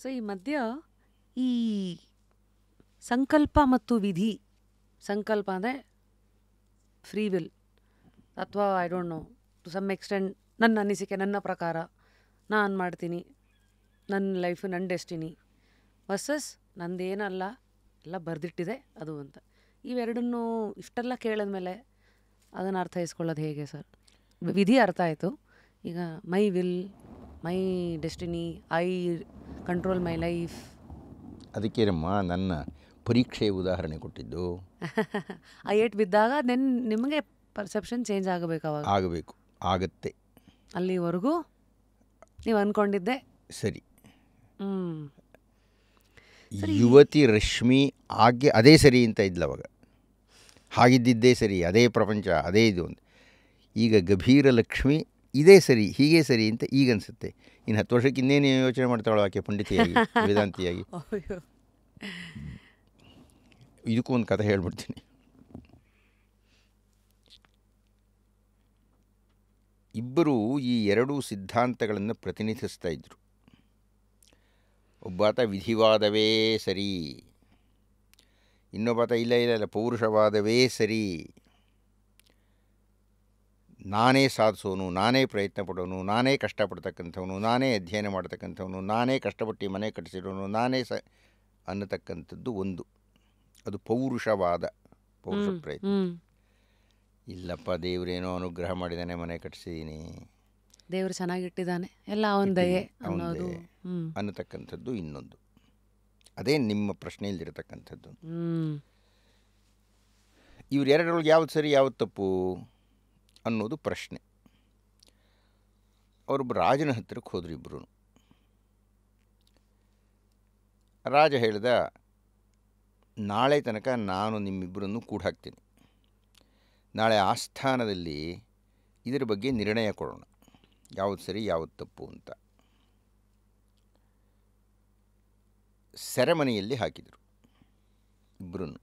So ಈ ಮಧ್ಯ ಈ ಸಂಕಲ್ಪ ಮತ್ತು ವಿಧಿ, ಸಂಕಲ್ಪ ಅಂದರೆ ಫ್ರೀ ವಿಲ್ ಅಥವಾ I don't know to some extent, ನನ್ನ ಅನಿಸಿಕೆ, ನನ್ನ ಪ್ರಕಾರ ನಾನು ಮಾಡ್ತೀನಿ, ನನ್ನ ಲೈಫು ನನ್ನ ಡೆಸ್ಟಿನಿ ವರ್ಸಸ್ ನಂದೇನಲ್ಲ ಎಲ್ಲ ಬರೆದಿಟ್ಟಿದೆ ಅದು ಅಂತ. ಇವೆರಡನ್ನೂ ಇಷ್ಟೆಲ್ಲ ಕೇಳಿದ್ಮೇಲೆ ಅದನ್ನು ಅರ್ಥೈಸ್ಕೊಳ್ಳೋದು ಹೇಗೆ ಸರ್? ವಿಧಿ ಅರ್ಥ ಆಯಿತು, ಈಗ my will, my destiny, I control my life. ಅದಕ್ಕೇನಮ್ಮ ನನ್ನ ಪರೀಕ್ಷೆಯ ಉದಾಹರಣೆ ಕೊಟ್ಟಿದ್ದು. ಆ ಏಟ್ ಬಿದ್ದಾಗ ನಿಮಗೆ ಪರ್ಸೆಪ್ಷನ್ ಚೇಂಜ್ ಆಗಬೇಕು, ಅವಾಗ ಆಗಬೇಕು, ಆಗತ್ತೆ. ಅಲ್ಲಿವರೆಗೂ ನೀವು ಅಂದ್ಕೊಂಡಿದ್ದೆ ಸರಿ. ಸರಿ. ಯುವತಿ ರಶ್ಮಿ ಆಗ್ಗೆ ಅದೇ ಸರಿ ಅಂತ ಇದ್ಲು ಅವಾಗ, ಹಾಗಿದ್ದಿದ್ದೇ ಸರಿ, ಅದೇ ಪ್ರಪಂಚ, ಅದೇ ಇದು ಅಂತ. ಈಗ ಗಭೀರ ಲಕ್ಷ್ಮಿ ಇದೇ ಸರಿ, ಹೀಗೆ ಸರಿ ಅಂತ ಈಗ ಅನಿಸುತ್ತೆ. ಇನ್ನು 10 ವರ್ಷಕ್ಕೆ ಇನ್ನೇನು ಯೋಚನೆ ಮಾಡ್ತಾಳೋ ಆಕೆ ಪಂಡಿತಿಯಾಗಿ, ವೇದಾಂತಿಯಾಗಿ. ಇದಕ್ಕೂ ಒಂದು ಕಥೆ ಹೇಳ್ಬಿಡ್ತೀನಿ. ಇಬ್ಬರು ಈ ಎರಡೂ ಸಿದ್ಧಾಂತಗಳನ್ನು ಪ್ರತಿನಿಧಿಸ್ತಾ ಇದ್ದರು. ಒಬ್ಬಾತ ವಿಧಿವಾದವೇ ಸರಿ, ಇನ್ನೊಬ್ಬಾತ ಇಲ್ಲ ಪೌರುಷವಾದವೇ ಸರಿ, ನಾನೇ ಸಾಧಿಸೋನು, ನಾನೇ ಪ್ರಯತ್ನ ಪಡೋನು, ನಾನೇ ಕಷ್ಟಪಡ್ತಕ್ಕಂಥವನು, ನಾನೇ ಅಧ್ಯಯನ ಮಾಡ್ತಕ್ಕಂಥವನು, ನಾನೇ ಕಷ್ಟಪಟ್ಟು ಮನೆ ಕಟ್ಟಿಸಿರೋನು, ನಾನೇ ಅನ್ನತಕ್ಕಂಥದ್ದು ಒಂದು. ಅದು ಪೌರುಷವಾದ, ಪೌರುಷ ಪ್ರಯತ್ನ. ಇಲ್ಲಪ್ಪ, ದೇವರೇನೋ ಅನುಗ್ರಹ ಮಾಡಿದ್ದಾನೆ, ಮನೆ ಕಟ್ಟಿಸಿದ್ದೀನಿ, ದೇವರು ಚೆನ್ನಾಗಿಟ್ಟಿದ್ದಾನೆ, ಎಲ್ಲ ಅವನ ದಯೆ ಅನ್ನೋದು ಅನ್ನತಕ್ಕಂಥದ್ದು ಇನ್ನೊಂದು. ಅದೇ ನಿಮ್ಮ ಪ್ರಶ್ನೆಯಲ್ಲಿರತಕ್ಕಂಥದ್ದು. ಇವರೆರಡರೊಳಗೆ ಯಾವ್ದು ಸರಿ ಯಾವ್ದು ತಪ್ಪು ಅನ್ನೋದು ಪ್ರಶ್ನೆ. ಅವರೊಬ್ಬ ರಾಜನ ಹತ್ತಿರಕ್ಕೆ ಹೋದ್ರು ಇಬ್ಬರು. ರಾಜ ಹೇಳ್ದ, ನಾಳೆ ತನಕ ನಾನು ನಿಮ್ಮಿಬ್ಬರನ್ನು ಕೂಡ ಹಾಕ್ತೀನಿ, ನಾಳೆ ಆಸ್ಥಾನದಲ್ಲಿ ಇದರ ಬಗ್ಗೆ ನಿರ್ಣಯ ಕೊಡೋಣ, ಯಾವುದು ಸರಿ ಯಾವುದು ತಪ್ಪು ಅಂತ. ಸೆರೆಮನೆಯಲ್ಲಿ ಹಾಕಿದರು ಇಬ್ಬರನ್ನು.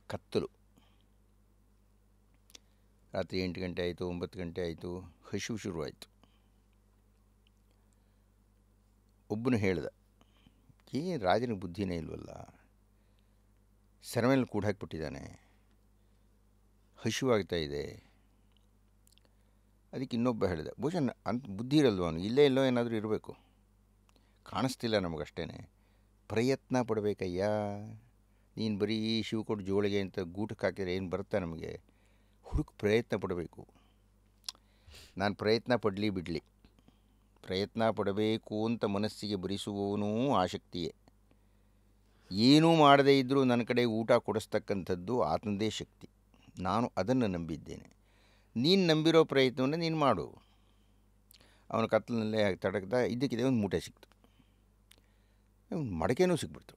ಕತ್ತಲು, ರಾತ್ರಿ 8 ಗಂಟೆ ಆಯಿತು, 9 ಗಂಟೆ ಆಯಿತು, ಹಸಿವು ಶುರುವಾಯಿತು. ಒಬ್ಬನು ಹೇಳ್ದ, ಏನು ರಾಜನಿಗೆ ಬುದ್ಧಿನೇ ಇಲ್ವಲ್ಲ, ಸೆರೆಮನೆಯಲ್ಲಿ ಕೂಡ ಹಾಕಿಬಿಟ್ಟಿದ್ದಾನೆ, ಹಸಿವಾಗ್ತಾ ಇದೆ. ಅದಕ್ಕೆ ಇನ್ನೊಬ್ಬ ಹೇಳಿದ, ಬಹುಶಃ ಅಂತ ಬುದ್ಧಿ ಇರಲ್ವ ಅವನು, ಇಲ್ಲೇ ಎಲ್ಲೋ ಏನಾದರೂ ಇರಬೇಕು, ಕಾಣಿಸ್ತಿಲ್ಲ ನಮಗಷ್ಟೇ, ಪ್ರಯತ್ನ ಪಡಬೇಕಯ್ಯ. ನೀನು ಬರೀ ಶಿವಕೊಟ್ಟು ಜೋಳಿಗೆ ಅಂತ ಗೂಟಕ್ಕೆ ಹಾಕಿದರೆ ಏನು ಬರುತ್ತಾ ನಮಗೆ? ಪ್ರಯತ್ನ ಪಡಬೇಕು. ನಾನು ಪ್ರಯತ್ನ ಪಡಲಿ ಬಿಡಲಿ, ಪ್ರಯತ್ನ ಪಡಬೇಕು ಅಂತ ಮನಸ್ಸಿಗೆ ಬರಿಸುವವನೂ ಆಸಕ್ತಿಯೇ. ಏನೂ ಮಾಡದೇ ಇದ್ದರೂ ನನ್ನ ಕಡೆ ಊಟ ಕೊಡಿಸ್ತಕ್ಕಂಥದ್ದು ಆತನದೇ ಶಕ್ತಿ. ನಾನು ಅದನ್ನು ನಂಬಿದ್ದೇನೆ. ನೀನು ನಂಬಿರೋ ಪ್ರಯತ್ನವನ್ನು ನೀನು ಮಾಡು. ಅವನ ಕತ್ತಲಲ್ಲೇ ತಡಕ್ದ ಇದ್ದಕ್ಕಿದೆ ಒಂದು ಮೂಟೆ ಸಿಕ್ತು, ಮಡಕೆನೂ ಸಿಕ್ಬಿಡ್ತು.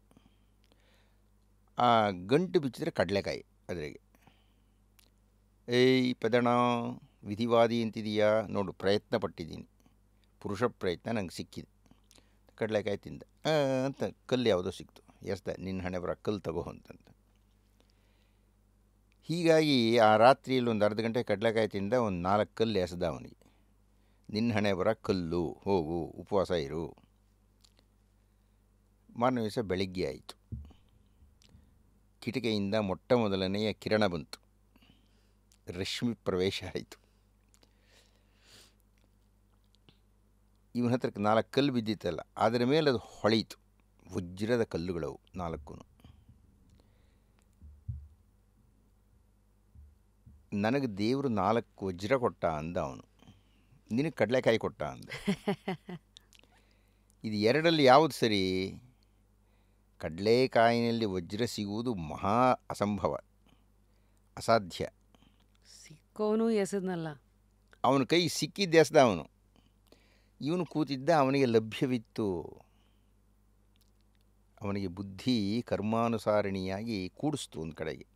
ಆ ಗಂಟು ಬಿಚ್ಚಿದ್ರೆ ಕಡಲೆಕಾಯಿ ಅದರಿಗೆ. ಏಯ್ ಪದಣ, ವಿಧಿವಾದಿ ಅಂತಿದೀಯಾ ನೋಡು, ಪ್ರಯತ್ನ ಪಟ್ಟಿದ್ದೀನಿ, ಪುರುಷ ಪ್ರಯತ್ನ ನಂಗೆ ಸಿಕ್ಕಿದೆ, ಕಡಲೆಕಾಯಿ ತಿಂದ ಅಂತ ಕಲ್ಲು ಯಾವುದೋ ಸಿಕ್ತು, ಎಸ್ದ, ನಿನ್ನ ಹಣೆ ಬರ ಕಲ್ಲು ತಗೋ ಅಂತಂತ. ಹೀಗಾಗಿ ಆ ರಾತ್ರಿಯಲ್ಲಿ ಒಂದು ಅರ್ಧ ಗಂಟೆ ಕಡಲೆಕಾಯಿ ತಿಂದ, ಒಂದು 4 ಕಲ್ಲು ಎಸೆದ ಅವನಿಗೆ. ನಿನ್ನ ಹಣೆ ಬರ ಕಲ್ಲು, ಹೋಗು ಉಪವಾಸ ಇರು. ಮಾರನೇ ದಿವಸ ಬೆಳಿಗ್ಗೆ ಆಯಿತು. ಕಿಟಕಿಯಿಂದ ಮೊಟ್ಟ ಮೊದಲನೆಯ ಕಿರಣ ಬಂತು, ರಶ್ಮಿ ಪ್ರವೇಶ ಆಯಿತು. ಇವನ ಹತ್ರಕ್ಕೆ 4 ಕಲ್ಲು ಬಿದ್ದಿತ್ತಲ್ಲ, ಅದರ ಮೇಲೆ ಅದು ಹೊಳೆಯಿತು, ವಜ್ರದ ಕಲ್ಲುಗಳವು 4. ನನಗೆ ದೇವರು 4 ವಜ್ರ ಕೊಟ್ಟ ಅಂದ ಅವನು, ನಿನಗೆ ಕಡಲೆಕಾಯಿ ಕೊಟ್ಟ ಅಂದ. ಇದು ಎರಡರಲ್ಲಿ ಯಾವುದು ಸರಿ? ಕಡಲೆಕಾಯಿನಲ್ಲಿ ವಜ್ರ ಸಿಗುವುದು ಮಹಾ ಅಸಂಭವ, ಅಸಾಧ್ಯ. ಸಿಕ್ಕೋನು ಎಸೆದ್ನಲ್ಲ, ಅವನ ಕೈ ಸಿಕ್ಕಿದ್ದು ಎಸೆದ ಅವನು. ಇವನು ಕೂತಿದ್ದ, ಅವನಿಗೆ ಲಭ್ಯವಿತ್ತು. ಅವನಿಗೆ ಬುದ್ಧಿ ಕರ್ಮಾನುಸಾರಿಣಿಯಾಗಿ ಕೂಡಿಸ್ತು ಒಂದು ಕಡೆಗೆ,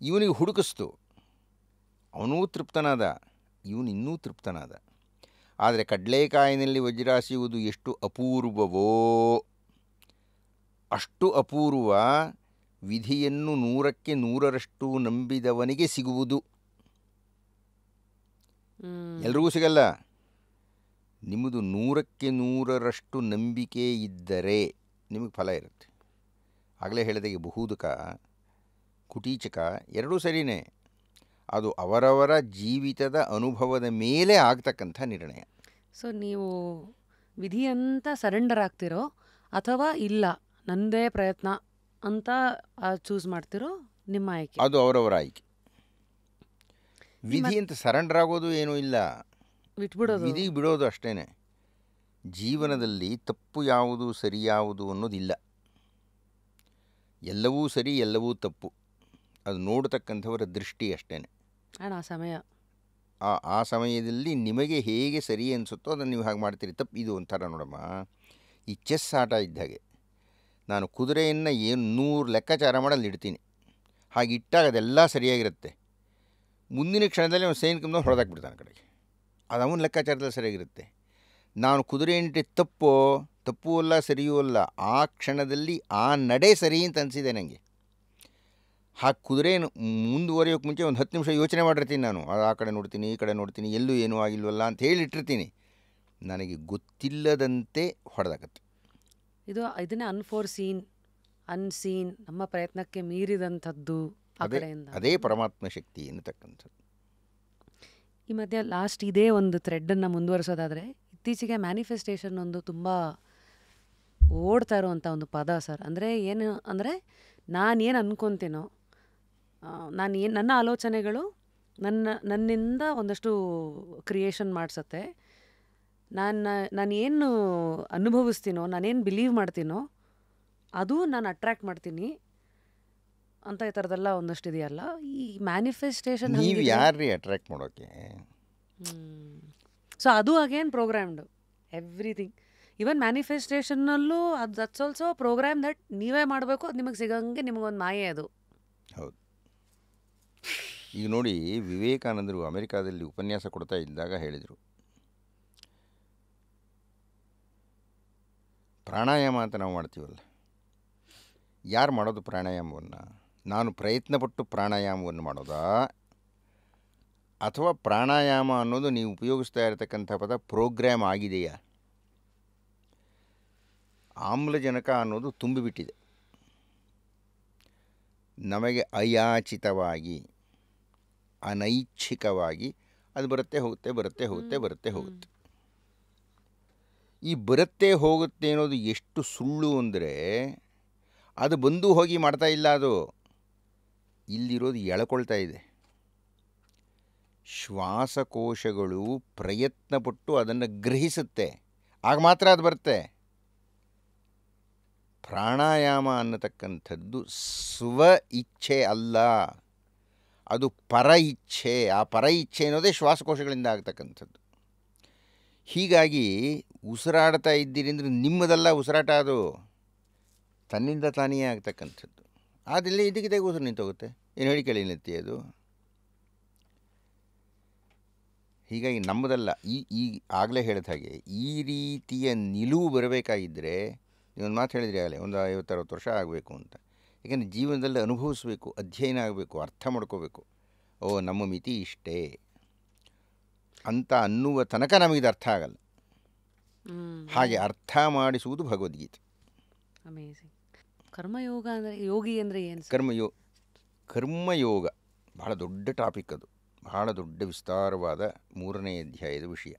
ಇವನಿಗೆ ಹುಡುಕಿಸ್ತು. ಅವನೂ ತೃಪ್ತನಾದ, ಇವನು ಇನ್ನೂ ತೃಪ್ತನಾದ. ಆದರೆ ಕಡಲೆಕಾಯಿನಲ್ಲಿ ವಜ್ರ ಸಿಗುವುದು ಎಷ್ಟು ಅಪೂರ್ವವೋ ಅಷ್ಟು ಅಪೂರ್ವ ವಿಧಿಯನ್ನು 100ಕ್ಕೆ 100ರಷ್ಟು ನಂಬಿದವನಿಗೆ ಸಿಗುವುದು. ಎಲ್ರಿಗೂ ಸಿಗಲ್ಲ. ನಿಮ್ಮದು 100ಕ್ಕೆ 100ರಷ್ಟು ನಂಬಿಕೆ ಇದ್ದರೆ ನಿಮಗೆ ಫಲ ಇರುತ್ತೆ. ಆಗಲೇ ಹೇಳಿದಾಗೆ ಬಹುದಕ ಕುಟೀಚಕ ಎರಡೂ ಸರಿಯೇ. ಅದು ಅವರವರ ಜೀವಿತದ ಅನುಭವದ ಮೇಲೆ ಆಗ್ತಕ್ಕಂಥ ನಿರ್ಣಯ. ಸೊ ನೀವು ವಿಧಿ ಅಂತ ಸರೆಂಡರ್ ಆಗ್ತಿರೋ ಅಥವಾ ಇಲ್ಲ ನಂದೇ ಪ್ರಯತ್ನ ಅಂತ ಚೂಸ್ ಮಾಡ್ತಿರೋ ನಿಮ್ಮ ಆಯ್ಕೆ. ಅದು ಅವರವರ ಆಯ್ಕೆ. ವಿಧಿ ಅಂತ ಸರೆಂಡರ್ ಆಗೋದು ಏನೂ ಇಲ್ಲ, ಬಿಟ್ಬಿಡೋದು. ವಿಧಿ ಬಿಡೋದು ಅಷ್ಟೇ. ಜೀವನದಲ್ಲಿ ತಪ್ಪು ಯಾವುದು ಸರಿ ಯಾವುದು ಅನ್ನೋದಿಲ್ಲ. ಎಲ್ಲವೂ ಸರಿ ಎಲ್ಲವೂ ತಪ್ಪು, ಅದು ನೋಡ್ತಕ್ಕಂಥವರ ದೃಷ್ಟಿ ಅಷ್ಟೇ. ಆ ಸಮಯ ಆ ಸಮಯದಲ್ಲಿ ನಿಮಗೆ ಹೇಗೆ ಸರಿ ಅನಿಸುತ್ತೋ ಅದನ್ನು ನೀವು ಹಾಗೆ ಮಾಡ್ತೀರಿ. ತಪ್ಪು ಇದು ಒಂಥರ ನೋಡಮ್ಮ, ಈ ಚೆಸ್ ಆಟ ಇದ್ದ ಹಾಗೆ. ನಾನು ಕುದುರೆಯನ್ನು 100 ಲೆಕ್ಕಾಚಾರ ಮಾಡಲ್ಲಿ ಇಡ್ತೀನಿ. ಹಾಗೆ ಇಟ್ಟಾಗ ಅದೆಲ್ಲ ಸರಿಯಾಗಿರುತ್ತೆ. ಮುಂದಿನ ಕ್ಷಣದಲ್ಲಿ ಅವನು ಸೈನಿಕಂದು ಹೊಡೆದಾಕ್ಬಿಡ್ತಾನೆ ಕಡೆಗೆ. ಅದು ಅವನ ಲೆಕ್ಕಾಚಾರದಲ್ಲಿ ಸರಿಯಾಗಿರುತ್ತೆ. ನಾನು ಕುದುರೆ ಇಟ್ಟಿದ್ದು ತಪ್ಪೂ ಅಲ್ಲ ಸರಿಯೂ ಅಲ್ಲ, ಆ ಕ್ಷಣದಲ್ಲಿ ಆ ನಡೆ ಸರಿ ಅಂತ ಅನಿಸಿದೆ ನನಗೆ. ಹಾಗೆ ಕುದುರೆಯನ್ನು ಮುಂದುವರಿಯೋಕ್ಕೆ ಮುಂಚೆ ಒಂದು 10 ನಿಮಿಷ ಯೋಚನೆ ಮಾಡಿರ್ತೀನಿ. ನಾನು ಆ ಕಡೆ ನೋಡ್ತೀನಿ, ಈ ಕಡೆ ನೋಡ್ತೀನಿ, ಎಲ್ಲೂ ಏನೂ ಆಗಿಲ್ವಲ್ಲ ಅಂತ ಹೇಳಿಟ್ಟಿರ್ತೀನಿ. ನನಗೆ ಗೊತ್ತಿಲ್ಲದಂತೆ ಹೊಡೆದಾಕತ್ತೆ. ಇದನ್ನೇ ಅನ್ಸೀನ್ ನಮ್ಮ ಪ್ರಯತ್ನಕ್ಕೆ ಮೀರಿದಂಥದ್ದು ಆ ಕಡೆಯಿಂದ. ಅದೇ ಪರಮಾತ್ಮ ಶಕ್ತಿ ಎನ್ನತಕ್ಕಂಥದ್ದು. ಈ ಮಧ್ಯೆ ಲಾಸ್ಟ್ ಇದೇ ಒಂದು ಥ್ರೆಡ್ಡನ್ನು ಮುಂದುವರಿಸೋದಾದರೆ, ಇತ್ತೀಚೆಗೆ ಮ್ಯಾನಿಫೆಸ್ಟೇಷನ್ ಒಂದು ತುಂಬ ಓಡ್ತಾ ಇರುವಂಥ ಒಂದು ಪದ ಸರ್. ಏನು ಅಂದರೆ ನಾನೇನು ಅನ್ಕೊತೀನೋ, ನನ್ನ ಆಲೋಚನೆಗಳು ನನ್ನಿಂದ ಒಂದಷ್ಟು ಕ್ರಿಯೇಷನ್ ಮಾಡಿಸತ್ತೆ. ನಾನೇನು ಅನುಭವಿಸ್ತೀನೋ, ನಾನೇನು ಬಿಲೀವ್ ಮಾಡ್ತೀನೋ ಅದು ನಾನು ಅಟ್ರ್ಯಾಕ್ಟ್ ಮಾಡ್ತೀನಿ ಅಂತ ಈ ಥರದ್ದೆಲ್ಲ ಒಂದಷ್ಟು ಇದೆಯಲ್ಲ. ಈ ಮ್ಯಾನಿಫೆಸ್ಟೇಷನ್ ನೀವು ಯಾರ್ರೀ ಅಟ್ರ್ಯಾಕ್ಟ್ ಮಾಡೋಕ್ಕೆ? ಸೊ ಅದು ಅಗೇನ್ ಪ್ರೋಗ್ರಾಮ್ಡು ಎವ್ರಿಥಿಂಗ್. ಈವನ್ ಮ್ಯಾನಿಫೆಸ್ಟೇಷನ್ನಲ್ಲೂ ದಟ್ಸ್ ಆಲ್ಸೋ ಪ್ರೋಗ್ರಾಮ್ ದಟ್ ನೀವೇ ಮಾಡಬೇಕು, ಅದು ನಿಮಗೆ ಸಿಗಂಗೆ ನಿಮಗೊಂದು ಮಾಯೆ ಅದು. ಹೌದು. ಈಗ ನೋಡಿ, ವಿವೇಕಾನಂದರು ಅಮೆರಿಕಾದಲ್ಲಿ ಉಪನ್ಯಾಸ ಕೊಡ್ತಾ ಇದ್ದಾಗ ಹೇಳಿದರು, ಪ್ರಾಣಾಯಾಮ ಅಂತ ನಾವು ಮಾಡ್ತೀವಲ್ಲ, ಯಾರು ಮಾಡೋದು ಪ್ರಾಣಾಯಾಮವನ್ನು? ನಾನು ಪ್ರಯತ್ನಪಟ್ಟು ಪ್ರಾಣಾಯಾಮವನ್ನು ಮಾಡೋದಾ, ಅಥವಾ ಪ್ರಾಣಾಯಾಮ ಅನ್ನೋದು ನೀವು ಉಪಯೋಗಿಸ್ತಾ ಇರತಕ್ಕಂಥ ಪದ ಪ್ರೋಗ್ರಾಮ್ ಆಗಿದೆಯಾ? ಆಮ್ಲಜನಕ ಅನ್ನೋದು ತುಂಬಿಬಿಟ್ಟಿದೆ. ನಮಗೆ ಅಯಾಚಿತವಾಗಿ ಅನೈಚ್ಛಿಕವಾಗಿ ಅದು ಬರುತ್ತೆ ಹೋಗುತ್ತೆ. ಈ ಬರುತ್ತೆ ಹೋಗುತ್ತೆ ಅನ್ನೋದು ಎಷ್ಟು ಸುಳ್ಳು ಅಂದರೆ, ಅದು ಬಂದು ಹೋಗಿ ಮಾಡ್ತಾ ಇಲ್ಲ, ಅದು ಇಲ್ಲಿರೋದು ಎಳ್ಕೊಳ್ತಾ ಇದೆ. ಶ್ವಾಸಕೋಶಗಳು ಪ್ರಯತ್ನಪಟ್ಟು ಅದನ್ನು ಗ್ರಹಿಸುತ್ತೆ, ಆಗ ಮಾತ್ರ ಅದು ಬರುತ್ತೆ. ಪ್ರಾಣಾಯಾಮ ಅನ್ನತಕ್ಕಂಥದ್ದು ಸ್ವ ಇಚ್ಛೆ ಅಲ್ಲ, ಅದು ಪರ ಇಚ್ಛೆ. ಆ ಪರ ಇಚ್ಛೆ ಅನ್ನೋದೇ ಶ್ವಾಸಕೋಶಗಳಿಂದ ಆಗ್ತಕ್ಕಂಥದ್ದು. ಹೀಗಾಗಿ ಉಸಿರಾಡ್ತಾ ಇದ್ದೀರಿ ಅಂದರೆ ನಿಮ್ಮದಲ್ಲ ಉಸಿರಾಟ, ಅದು ತನ್ನಿಂದ ತಾನೇ ಆಗ್ತಕ್ಕಂಥದ್ದು. ಆದಿಲ್ಲ ಇದಕ್ಕಿದ್ದಾಗ ಉಸಿರು ನಿಂತೋಗುತ್ತೆ. ಏನು ಹೇಳಿ ಕೇಳಿ ನಿಂತಿ ಅದು. ಹೀಗಾಗಿ ನಮ್ಮದಲ್ಲ. ಈ ಆಗಲೇ ಹೇಳಿದ ಹಾಗೆ ಈ ರೀತಿಯ ನಿಲುವು ಬರಬೇಕಾಗಿದ್ದರೆ, ನೀವೊಂದು ಮಾತು ಹೇಳಿದ್ರಿ ಆಗಲೇ, ಒಂದು 50-60 ವರ್ಷ ಆಗಬೇಕು ಅಂತ. ಯಾಕೆಂದರೆ ಜೀವನದಲ್ಲಿ ಅನುಭವಿಸಬೇಕು, ಅಧ್ಯಯನ ಆಗಬೇಕು, ಅರ್ಥ ಮಾಡ್ಕೋಬೇಕು. ನಮ್ಮ ಮಿತಿ ಇಷ್ಟೇ ಅಂತ ಅನ್ನುವ ತನಕ ನಮಗಿದು ಅರ್ಥ ಆಗಲ್ಲ. ಹಾಗೆ ಅರ್ಥ ಮಾಡಿಸುವುದು ಭಗವದ್ಗೀತೆ. ಅಮೇಝಿಂಗ್. ಕರ್ಮಯೋಗ ಅಂದರೆ, ಯೋಗಿ ಅಂದರೆ ಏನು? ಕರ್ಮಯೋಗ ಬಹಳ ದೊಡ್ಡ ಟಾಪಿಕ್, ಅದು ಬಹಳ ದೊಡ್ಡ ವಿಸ್ತಾರವಾದ 3ನೇ ಅಧ್ಯಾಯದ ವಿಷಯ.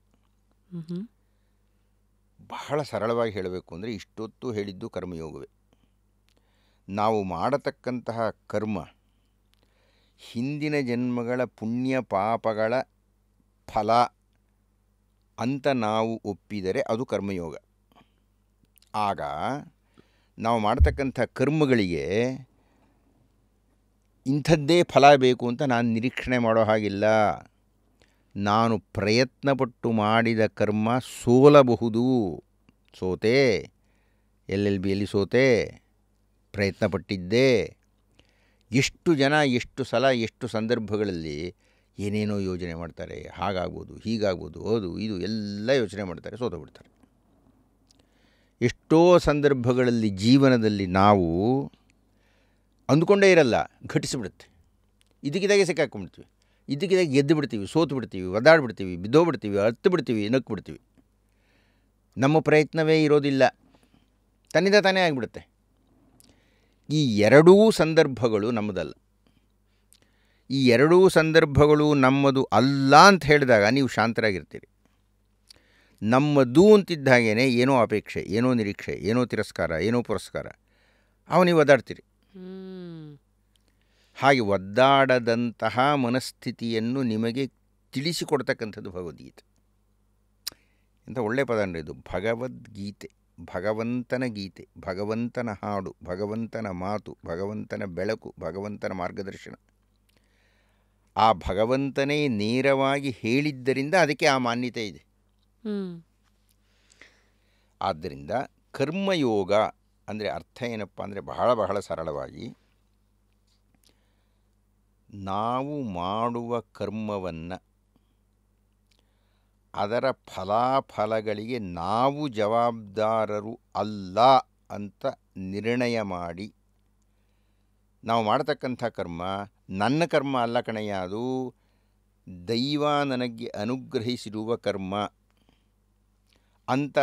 ಬಹಳ ಸರಳವಾಗಿ ಹೇಳಬೇಕು ಅಂದರೆ, ಇಷ್ಟೊತ್ತು ಹೇಳಿದ್ದು ಕರ್ಮಯೋಗವೇ. ನಾವು ಮಾಡತಕ್ಕಂತಹ ಕರ್ಮ ಹಿಂದಿನ ಜನ್ಮಗಳ ಪುಣ್ಯ ಪಾಪಗಳ ಫಲ ಅಂತ ನಾವು ಒಪ್ಪಿದರೆ ಅದು ಕರ್ಮಯೋಗ. ಆಗ ನಾವು ಮಾಡ್ತಕ್ಕಂಥ ಕರ್ಮಗಳಿಗೆ ಇಂಥದ್ದೇ ಫಲ ಬೇಕು ಅಂತ ನಾನು ನಿರೀಕ್ಷಣೆ ಮಾಡೋ ಹಾಗಿಲ್ಲ. ನಾನು ಪ್ರಯತ್ನಪಟ್ಟು ಮಾಡಿದ ಕರ್ಮ ಸೋಲಬಹುದು. ಸೋತೆ, LLBಯಲ್ಲಿ ಸೋತೆ, ಪ್ರಯತ್ನಪಟ್ಟಿದ್ದೆ. ಎಷ್ಟು ಜನ, ಎಷ್ಟು ಸಲ, ಎಷ್ಟು ಸಂದರ್ಭಗಳಲ್ಲಿ ಏನೇನೋ ಯೋಚನೆ ಮಾಡ್ತಾರೆ, ಹಾಗಾಗ್ಬೋದು, ಹೀಗಾಗ್ಬೋದು, ಅದು ಇದು ಎಲ್ಲ ಯೋಚನೆ ಮಾಡ್ತಾರೆ, ಸೋತೋಗ್ಬಿಡ್ತಾರೆ. ಎಷ್ಟೋ ಸಂದರ್ಭಗಳಲ್ಲಿ ಜೀವನದಲ್ಲಿ ನಾವು ಅಂದ್ಕೊಂಡೇ ಇರಲ್ಲ, ಘಟಿಸಿಬಿಡುತ್ತೆ, ಇದಕ್ಕಿದಾಗೆ ಸಿಕ್ಕಾಕೊಂಡ್ಬಿಡ್ತೀವಿ. ಇದ್ದಕ್ಕಿದ್ದಾಗ ಗೆದ್ದು ಬಿಡ್ತೀವಿ, ಸೋತು ಬಿಡ್ತೀವಿ, ಒದ್ದಾಡ್ಬಿಡ್ತೀವಿ, ಬಿದ್ದೋಗ್ಬಿಡ್ತೀವಿ, ಹತ್ತು ಬಿಡ್ತೀವಿ, ನಕ್ಕು ಬಿಡ್ತೀವಿ. ನಮ್ಮ ಪ್ರಯತ್ನವೇ ಇರೋದಿಲ್ಲ, ತನ್ನಿಂದ ತಾನೇ ಆಗಿಬಿಡುತ್ತೆ. ಈ ಎರಡೂ ಸಂದರ್ಭಗಳು ನಮ್ಮದಲ್ಲ. ಈ ಎರಡೂ ಸಂದರ್ಭಗಳು ನಮ್ಮದು ಅಲ್ಲ ಅಂತ ಹೇಳಿದಾಗ ನೀವು ಶಾಂತರಾಗಿರ್ತೀರಿ. ನಮ್ಮದು ಅಂತಿದ್ದ ಹಾಗೇ ಏನೋ ಅಪೇಕ್ಷೆ, ಏನೋ ನಿರೀಕ್ಷೆ, ಏನೋ ತಿರಸ್ಕಾರ, ಏನೋ ಪುರಸ್ಕಾರ, ನೀವು ಒದ್ದಾಡ್ತೀರಿ. ಹಾಗೆ ಒದ್ದಾಡದಂತಹ ಮನಸ್ಥಿತಿಯನ್ನು ನಿಮಗೆ ತಿಳಿಸಿಕೊಡ್ತಕ್ಕಂಥದ್ದು ಭಗವದ್ಗೀತೆ. ಇಂಥ ಒಳ್ಳೆಯ ಪದ ಅಂದರೆ ಇದು ಭಗವದ್ಗೀತೆ, ಭಗವಂತನ ಗೀತೆ, ಭಗವಂತನ ಹಾಡು, ಭಗವಂತನ ಮಾತು, ಭಗವಂತನ ಬೆಳಕು, ಭಗವಂತನ ಮಾರ್ಗದರ್ಶನ. ಆ ಭಗವಂತನೇ ನೇರವಾಗಿ ಹೇಳಿದ್ದರಿಂದ ಅದಕ್ಕೆ ಆ ಮಾನ್ಯತೆ ಇದೆ. ಆದ್ದರಿಂದ ಕರ್ಮಯೋಗ ಅಂದರೆ ಅರ್ಥ ಏನಪ್ಪ ಅಂದರೆ ಬಹಳ ಬಹಳ ಸರಳವಾಗಿ, ನಾವು ಮಾಡುವ ಕರ್ಮವನ್ನು ಅದರ ಫಲಾಫಲಗಳಿಗೆ ನಾವು ಜವಾಬ್ದಾರರು ಅಲ್ಲ ಅಂತ ನಿರ್ಣಯ ಮಾಡಿ, ನಾವು ಮಾಡತಕ್ಕಂಥ ಕರ್ಮ ನನ್ನ ಕರ್ಮ ಅಲ್ಲ ಕಣಯ್ಯ, ಅದು ದೈವ ನನಗೆ ಅನುಗ್ರಹಿಸಿರುವ ಕರ್ಮ ಅಂತ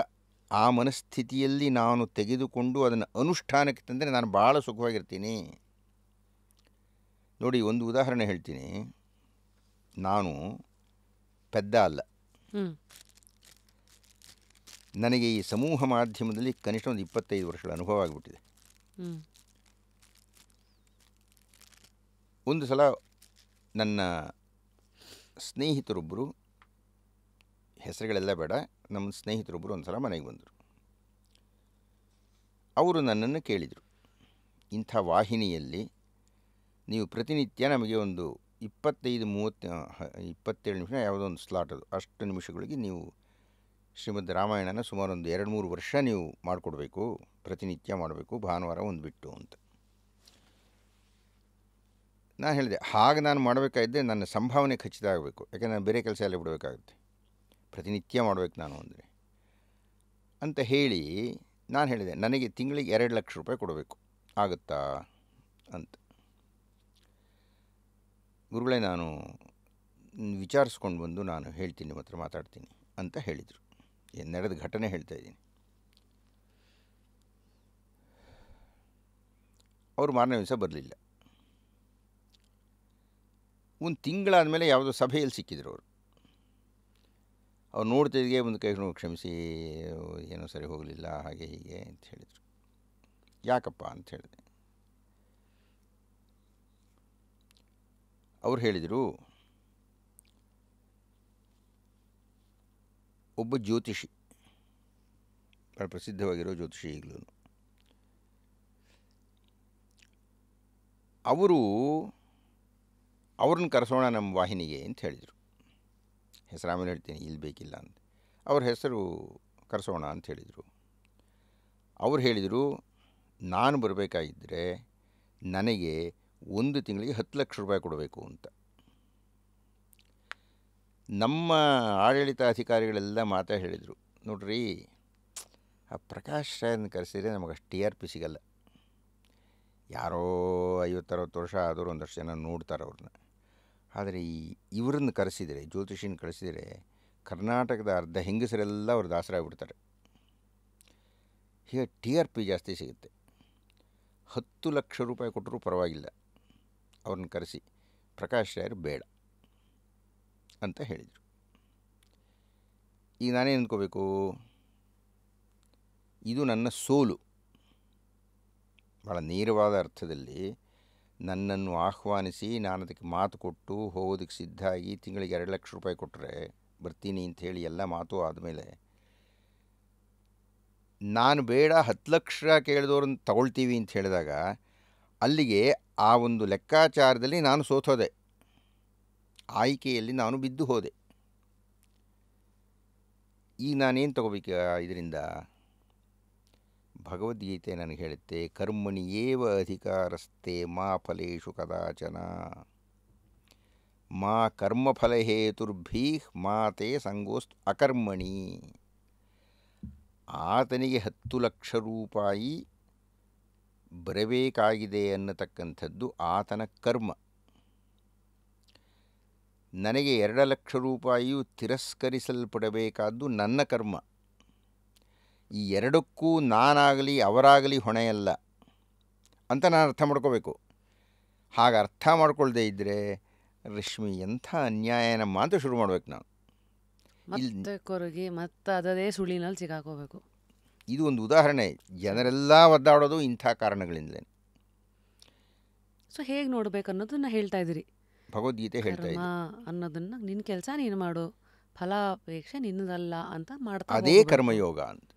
ಆ ಮನಸ್ಥಿತಿಯಲ್ಲಿ ನಾನು ತೆಗೆದುಕೊಂಡು ಅದನ್ನು ಅನುಷ್ಠಾನಕ್ಕೆ ತಂದರೆ ನಾನು ಭಾಳ ಸುಖವಾಗಿರ್ತೀನಿ. ನೋಡಿ, ಒಂದು ಉದಾಹರಣೆ ಹೇಳ್ತೀನಿ. ನಾನು ಪೆದ್ದ ಅಲ್ಲ, ನನಗೆ ಈ ಸಮೂಹ ಮಾಧ್ಯಮದಲ್ಲಿ ಕನಿಷ್ಠ ಒಂದು 25 ವರ್ಷಗಳ ಅನುಭವ ಆಗಿಬಿಟ್ಟಿದೆ. ಒಂದು ಸಲ ನನ್ನ ಸ್ನೇಹಿತರೊಬ್ಬರು, ಹೆಸರುಗಳೆಲ್ಲ ಬೇಡ, ನಮ್ಮ ಸ್ನೇಹಿತರೊಬ್ಬರು ಒಂದು ಸಲ ಮನೆಗೆ ಬಂದರು. ಅವರು ನನ್ನನ್ನು ಕೇಳಿದರು, ಇಂಥ ವಾಹಿನಿಯಲ್ಲಿ ನೀವು ಪ್ರತಿನಿತ್ಯ ನಮಗೆ ಒಂದು 27 ನಿಮಿಷ ಯಾವುದೋ ಒಂದು ಸ್ಲಾಟ್, ಅದು ಅಷ್ಟು ನಿಮಿಷಗಳಿಗೆ ನೀವು ಶ್ರೀಮದ್ ರಾಮಾಯಣನ ಸುಮಾರು ಒಂದು 2-3 ವರ್ಷ ನೀವು ಮಾಡಿಕೊಡ್ಬೇಕು, ಪ್ರತಿನಿತ್ಯ ಮಾಡಬೇಕು, ಭಾನುವಾರ ಒಂದು ಬಿಟ್ಟು ಅಂತ. ನಾನು ಹೇಳಿದೆ, ಹಾಗೆ ನಾನು ಮಾಡಬೇಕಾಗಿದ್ದರೆ ನನ್ನ ಸಂಭಾವನೆ ಖಚಿತ ಆಗಬೇಕು, ಯಾಕೆಂದರೆ ನಾನು ಬೇರೆ ಕೆಲಸ ಎಲ್ಲ ಬಿಡಬೇಕಾಗುತ್ತೆ, ಪ್ರತಿನಿತ್ಯ ಮಾಡಬೇಕು ನಾನು ಅಂದರೆ ಅಂತ ಹೇಳಿ ನಾನು ಹೇಳಿದೆ, ನನಗೆ ತಿಂಗಳಿಗೆ 2 ಲಕ್ಷ ರೂಪಾಯಿ ಕೊಡಬೇಕು, ಆಗುತ್ತಾ ಅಂತ. ಗುರುಗಳೇ, ನಾನು ವಿಚಾರಿಸ್ಕೊಂಡು ಬಂದು ನಾನು ಹೇಳ್ತೀನಿ, ನಿಮ್ಮ ಹತ್ರ ಮಾತಾಡ್ತೀನಿ ಅಂತ ಹೇಳಿದರು. ನಡೆದ ಘಟನೆ ಹೇಳ್ತಾ ಇದ್ದೀನಿ. ಅವರು ಮಾರನೇ ದಿವಸ ಬರಲಿಲ್ಲ. ಒಂದು ತಿಂಗಳಾದ ಮೇಲೆ ಯಾವುದೋ ಸಭೆಯಲ್ಲಿ ಸಿಕ್ಕಿದ್ರು ಅವರು. ಅವ್ರು ನೋಡ್ತಿದ್ದೆ ಒಂದು ಕೈ ಕ್ಷಮಿಸಿ, ಏನೋ ಸರಿ ಹೋಗಲಿಲ್ಲ, ಹಾಗೆ ಹೀಗೆ ಅಂತ ಹೇಳಿದರು. ಯಾಕಪ್ಪ ಅಂತ ಹೇಳಿದೆ. ಅವ್ರು ಹೇಳಿದರು, ಒಬ್ಬ ಜ್ಯೋತಿಷಿ, ಭಾಳ ಪ್ರಸಿದ್ಧವಾಗಿರೋ ಜ್ಯೋತಿಷಿ ಈಗಲೂ, ಅವ್ರನ್ನ ಕರೆಸೋಣ ನಮ್ಮ ವಾಹಿನಿಗೆ ಅಂತ ಹೇಳಿದರು. ಹೆಸರು ಆಮೇಲೆ ಹೇಳ್ತೀನಿ, ಇಲ್ಲಿ ಬೇಕಿಲ್ಲ ಅಂತ. ಅವ್ರ ಹೆಸರು ಕರೆಸೋಣ ಅಂತ ಹೇಳಿದರು. ಅವ್ರು ಹೇಳಿದರು, ನಾನು ಬರಬೇಕಾಗಿದ್ದರೆ ನನಗೆ ಒಂದು ತಿಂಗಳಿಗೆ 10 ಲಕ್ಷ ರೂಪಾಯಿ ಕೊಡಬೇಕು ಅಂತ. ನಮ್ಮ ಆಡಳಿತ ಅಧಿಕಾರಿಗಳೆಲ್ಲ ಮಾತಾ ಹೇಳಿದರು, ನೋಡ್ರಿ, ಆ ಪ್ರಕಾಶ್ ರಾಯನ್ನ ಕರೆಸಿದರೆ ನಮಗಷ್ಟು TRP ಸಿಗಲ್ಲ. ಯಾರೋ 50-60 ವರ್ಷ ಆದವರು ಒಂದಷ್ಟು ಜನ ನೋಡ್ತಾರೆ ಅವ್ರನ್ನ. ಆದರೆ ಇವ್ರನ್ನ ಕರೆಸಿದರೆ, ಜ್ಯೋತಿಷಿನ ಕಳಿಸಿದರೆ, ಕರ್ನಾಟಕದ ಅರ್ಧ ಹೆಂಗಸರೆಲ್ಲ ಅವ್ರು ದಾಸರಾಗ್ಬಿಡ್ತಾರೆ. ಹೀಗೆ TRP ಜಾಸ್ತಿ ಸಿಗುತ್ತೆ. 10 ಲಕ್ಷ ರೂಪಾಯಿ ಕೊಟ್ಟರೂ ಪರವಾಗಿಲ್ಲ, ಅವ್ರನ್ನ ಕರೆಸಿ, ಪ್ರಕಾಶ್ ರಾಯರು ಬೇಡ ಅಂತ ಹೇಳಿದರು. ಈಗ ನಾನೇನು ಅಂದ್ಕೋಬೇಕು, ಇದು ನನ್ನ ಸೋಲು. ಭಾಳ ನೇರವಾದ ಅರ್ಥದಲ್ಲಿ ನನ್ನನ್ನು ಆಹ್ವಾನಿಸಿ ನಾನು ಅದಕ್ಕೆ ಮಾತು ಕೊಟ್ಟು ಹೋಗೋದಕ್ಕೆ ಸಿದ್ಧಾಗಿ ತಿಂಗಳಿಗೆ 2 ಲಕ್ಷ ರೂಪಾಯಿ ಕೊಟ್ಟರೆ ಬರ್ತೀನಿ ಅಂಥೇಳಿ ಎಲ್ಲ ಮಾತು ಆದಮೇಲೆ ನಾನು ಬೇಡ 10 ಲಕ್ಷ ಕೇಳಿದವ್ರನ್ನ ತಗೊಳ್ತೀವಿ ಅಂತ ಹೇಳಿದಾಗ ಅಲ್ಲಿಗೆ ಆ ಒಂದು ಲೆಕ್ಕಾಚಾರದಲ್ಲಿ ನಾನು ಸೋತೋದೆ, ಆಯ್ಕೆಯಲ್ಲಿ ನಾನು ಬಿದ್ದು ಹೋದೆ. ಈಗ ನಾನೇನು ತಗೋಬೇಕು ಇದರಿಂದ? ಭಗವದ್ಗೀತೆ ನನಗೆ ಹೇಳುತ್ತೆ, ಕರ್ಮಣಿಯೇವ ಅಧಿಕಾರಸ್ತೆ ಮಾ ಫಲೇಷು ಕದಾಚನ ಮಾ ಕರ್ಮಫಲಹೇತುರ್ಭೀ ಮಾತೆ ಸಂಗೋಸ್ತು ಅಕರ್ಮಣಿ. ಆತನಿಗೆ 10 ಲಕ್ಷ ರೂಪಾಯಿ ಬರಬೇಕಾಗಿದೆ ಅನ್ನತಕ್ಕಂಥದ್ದು ಆತನ ಕರ್ಮ. ನನಗೆ 2,00,000 ರೂಪಾಯಿಯು ತಿರಸ್ಕರಿಸಲ್ಪಡಬೇಕಾದ್ದು ನನ್ನ ಕರ್ಮ. ಈ ಎರಡಕ್ಕೂ ನಾನಾಗಲಿ ಅವರಾಗಲಿ ಹೊಣೆಯಲ್ಲ ಅಂತ ನಾನು ಅರ್ಥ ಮಾಡ್ಕೋಬೇಕು. ಹಾಗೆ ಅರ್ಥ ಮಾಡ್ಕೊಳ್ದೇ ಇದ್ದರೆ ರಶ್ಮಿ ಎಂಥ ಅನ್ಯಾಯನ ಮಾತು ಶುರು ಮಾಡ್ಬೇಕು ನಾವು. ಮತ್ತೆ ಕೊರಗಿ ಮತ್ತೆ ಅದೇ ಸುಳಿನಲ್ಲಿ ಸಿಗಾಕೋಬೇಕು. ಇದು ಒಂದು ಉದಾಹರಣೆ. ಜನರೆಲ್ಲ ಒದ್ದಾಡೋದು ಇಂಥ ಕಾರಣಗಳಿಂದಲೇ. ಸೊ ಹೇಗೆ ನೋಡ್ಬೇಕು ಅನ್ನೋದನ್ನ ಹೇಳ್ತಾ ಇದ್ದೀರಿ. ಭಗವದ್ಗೀತೆ ಹೇಳ್ತಾ ಕರ್ಮ ಇದೆ. ಅನ್ನೋದನ್ನ ನಿನ್ನ ಕೆಲಸ ನೀನು ಮಾಡು, ಫಲಾಪೇಕ್ಷೆ ನಿನ್ನದಲ್ಲ ಅಂತ ಮಾಡ್ತಾ ಅದೇ ಹೋಗ್ಬೇಕು. ಕರ್ಮಯೋಗ ಅಂತ.